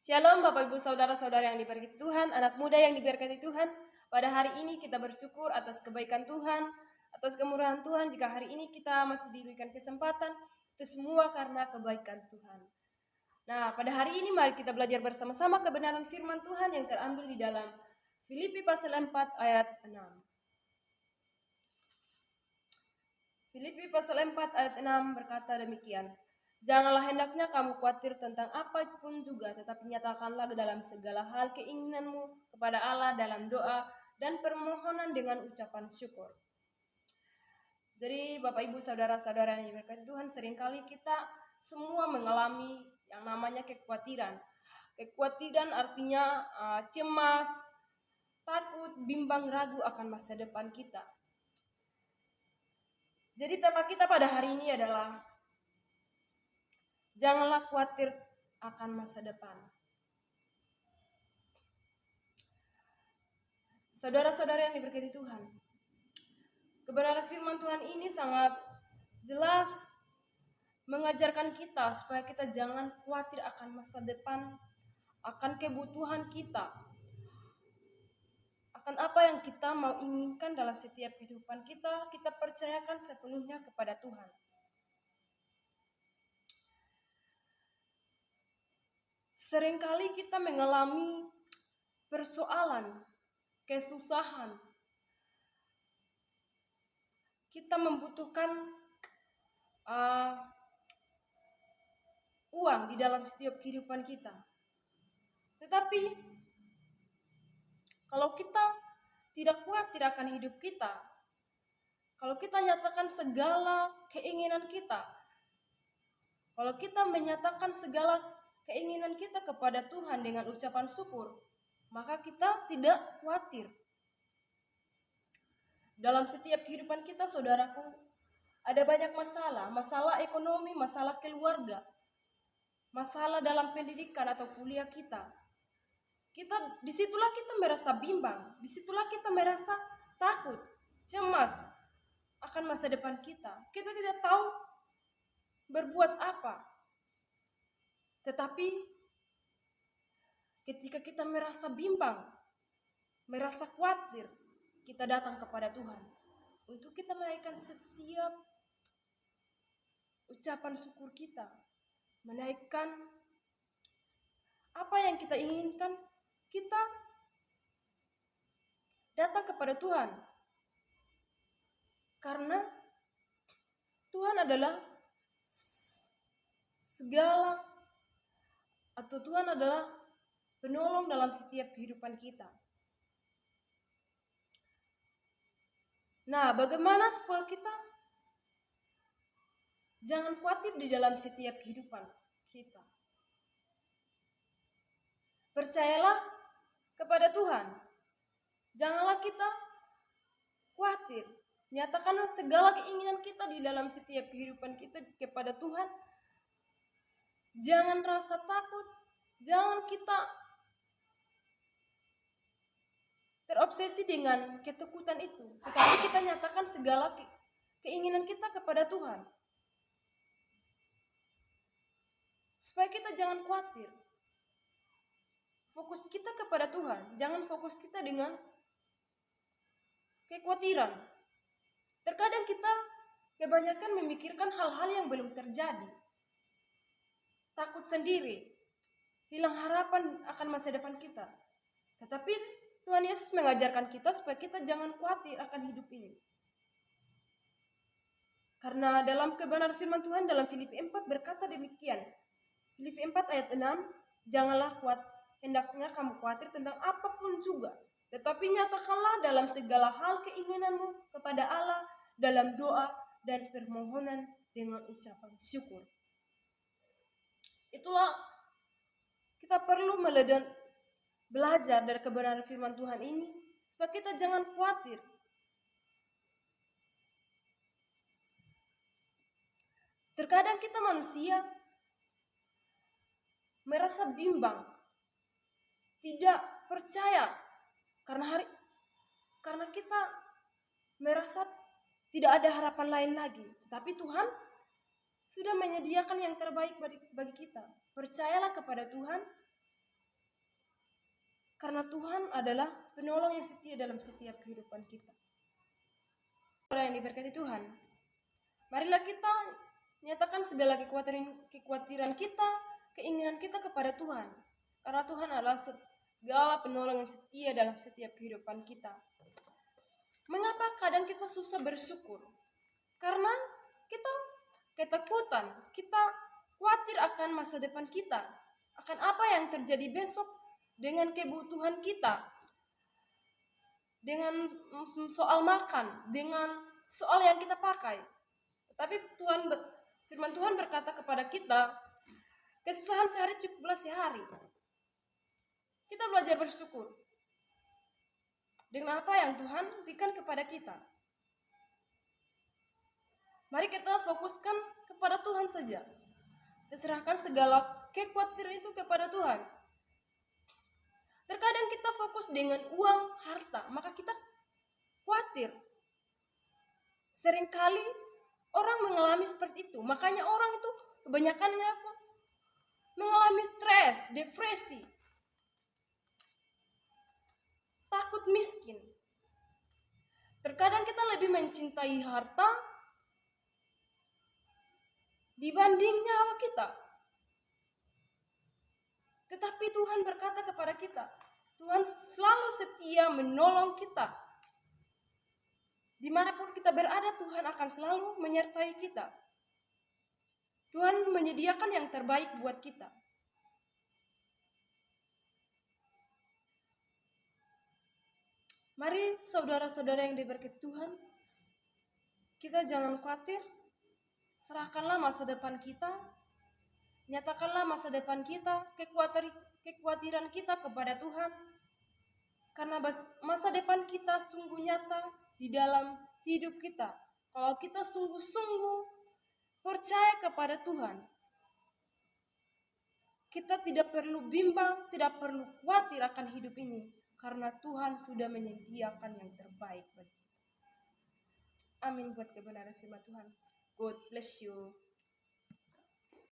Shalom Bapak Ibu Saudara-saudara yang diberkati Tuhan, anak muda yang diberkati Tuhan. Pada hari ini kita bersyukur atas kebaikan Tuhan, atas kemurahan Tuhan. Jika hari ini kita masih diberikan kesempatan, itu semua karena kebaikan Tuhan. Nah, pada hari ini mari kita belajar bersama-sama kebenaran firman Tuhan yang terambil di dalam Filipi pasal 4 ayat 6. Filipi pasal 4 ayat 6 berkata demikian. Janganlah hendaknya kamu khawatir tentang apapun juga, tetapi nyatakanlah dalam segala hal keinginanmu kepada Allah dalam doa dan permohonan dengan ucapan syukur. Jadi Bapak Ibu Saudara-saudara yang diberkati Tuhan, seringkali kita semua mengalami yang namanya kekhawatiran. Kekhawatiran artinya cemas, takut, bimbang, ragu akan masa depan kita. Jadi tema kita pada hari ini adalah janganlah khawatir akan masa depan. Saudara-saudara yang diberkati Tuhan, kebenaran firman Tuhan ini sangat jelas mengajarkan kita supaya kita jangan khawatir akan masa depan, akan kebutuhan kita, akan apa yang kita mau inginkan dalam setiap kehidupan kita, kita percayakan sepenuhnya kepada Tuhan. Seringkali kita mengalami persoalan, kesusahan. Kita membutuhkan uang di dalam setiap kehidupan kita. Tetapi kalau kita tidak khawatir akan hidup kita, kalau kita nyatakan segala keinginan kita, kalau kita menyatakan segala keinginan kita kepada Tuhan dengan ucapan syukur, maka kita tidak khawatir. Dalam setiap kehidupan kita, saudaraku, ada banyak masalah, masalah ekonomi, masalah keluarga, masalah dalam pendidikan atau kuliah kita. Disitulah kita merasa bimbang, disitulah kita merasa takut, cemas akan masa depan kita. Kita tidak tahu berbuat apa. Tetapi ketika kita merasa bimbang, merasa khawatir, kita datang kepada Tuhan untuk kita menaikkan setiap ucapan syukur kita, menaikkan apa yang kita inginkan, kita datang kepada Tuhan. Karena Tuhan adalah segala, atau Tuhan adalah penolong dalam setiap kehidupan kita. Nah, bagaimana supaya kita jangan khawatir di dalam setiap kehidupan kita? Percayalah kepada Tuhan. Janganlah kita khawatir. Nyatakanlah segala keinginan kita di dalam setiap kehidupan kita kepada Tuhan. Jangan rasa takut. Jangan kita terobsesi dengan ketakutan itu. Tetapi kita nyatakan segala keinginan kita kepada Tuhan. Supaya kita jangan khawatir. Fokus kita kepada Tuhan. Jangan fokus kita dengan kekhawatiran. Terkadang kita kebanyakan memikirkan hal-hal yang belum terjadi. Takut sendiri. Hilang harapan akan masa depan kita. Tetapi Tuhan Yesus mengajarkan kita supaya kita jangan khawatir akan hidup ini. Karena dalam kebenaran firman Tuhan dalam Filipi 4 berkata demikian. Filipi 4 ayat 6, janganlah hendaknya kamu khawatir tentang apapun juga. Tetapi nyatakanlah dalam segala hal keinginanmu kepada Allah dalam doa dan permohonan dengan ucapan syukur. Itulah kita perlu belajar dari kebenaran firman Tuhan ini supaya kita jangan khawatir. Terkadang kita manusia merasa bimbang, tidak percaya karena kita merasa tidak ada harapan lain lagi. Tapi Tuhan sudah menyediakan yang terbaik bagi kita. Percayalah kepada Tuhan Karena Tuhan adalah penolong yang setia dalam setiap kehidupan kita. Saudara yang diberkati Tuhan, marilah kita nyatakan segala kekhawatiran kita, keinginan kita kepada Tuhan. Karena Tuhan adalah segala penolong yang setia dalam setiap kehidupan kita. Mengapa kadang kita susah bersyukur? Karena kita ketakutan, kita khawatir akan masa depan kita, akan apa yang terjadi besok dengan kebutuhan kita, dengan soal makan, dengan soal yang kita pakai. Tapi firman Tuhan berkata kepada kita, kesusahan sehari cukuplah sehari. Kita belajar bersyukur dengan apa yang Tuhan berikan kepada kita. Mari kita fokuskan kepada Tuhan saja. Kita serahkan segala kekhawatiran itu kepada Tuhan. Terkadang kita fokus dengan uang, harta, maka kita khawatir. Seringkali orang mengalami seperti itu. Makanya orang itu kebanyakannya mengalami stres, depresi, takut miskin. Terkadang kita lebih mencintai harta dibanding nyawa kita. Tetapi Tuhan berkata kepada kita, Tuhan selalu setia menolong kita. Dimanapun kita berada, Tuhan akan selalu menyertai kita. Tuhan menyediakan yang terbaik buat kita. Mari saudara-saudara yang diberkati Tuhan, kita jangan khawatir. Serahkanlah masa depan kita, nyatakanlah masa depan kita, kekhawatiran kita kepada Tuhan. Karena masa depan kita sungguh nyata di dalam hidup kita. Kalau kita sungguh-sungguh percaya kepada Tuhan, kita tidak perlu bimbang, tidak perlu khawatir akan hidup ini. Karena Tuhan sudah menyediakan yang terbaik bagi kita. Amin buat kebenaran firman Tuhan. God bless you.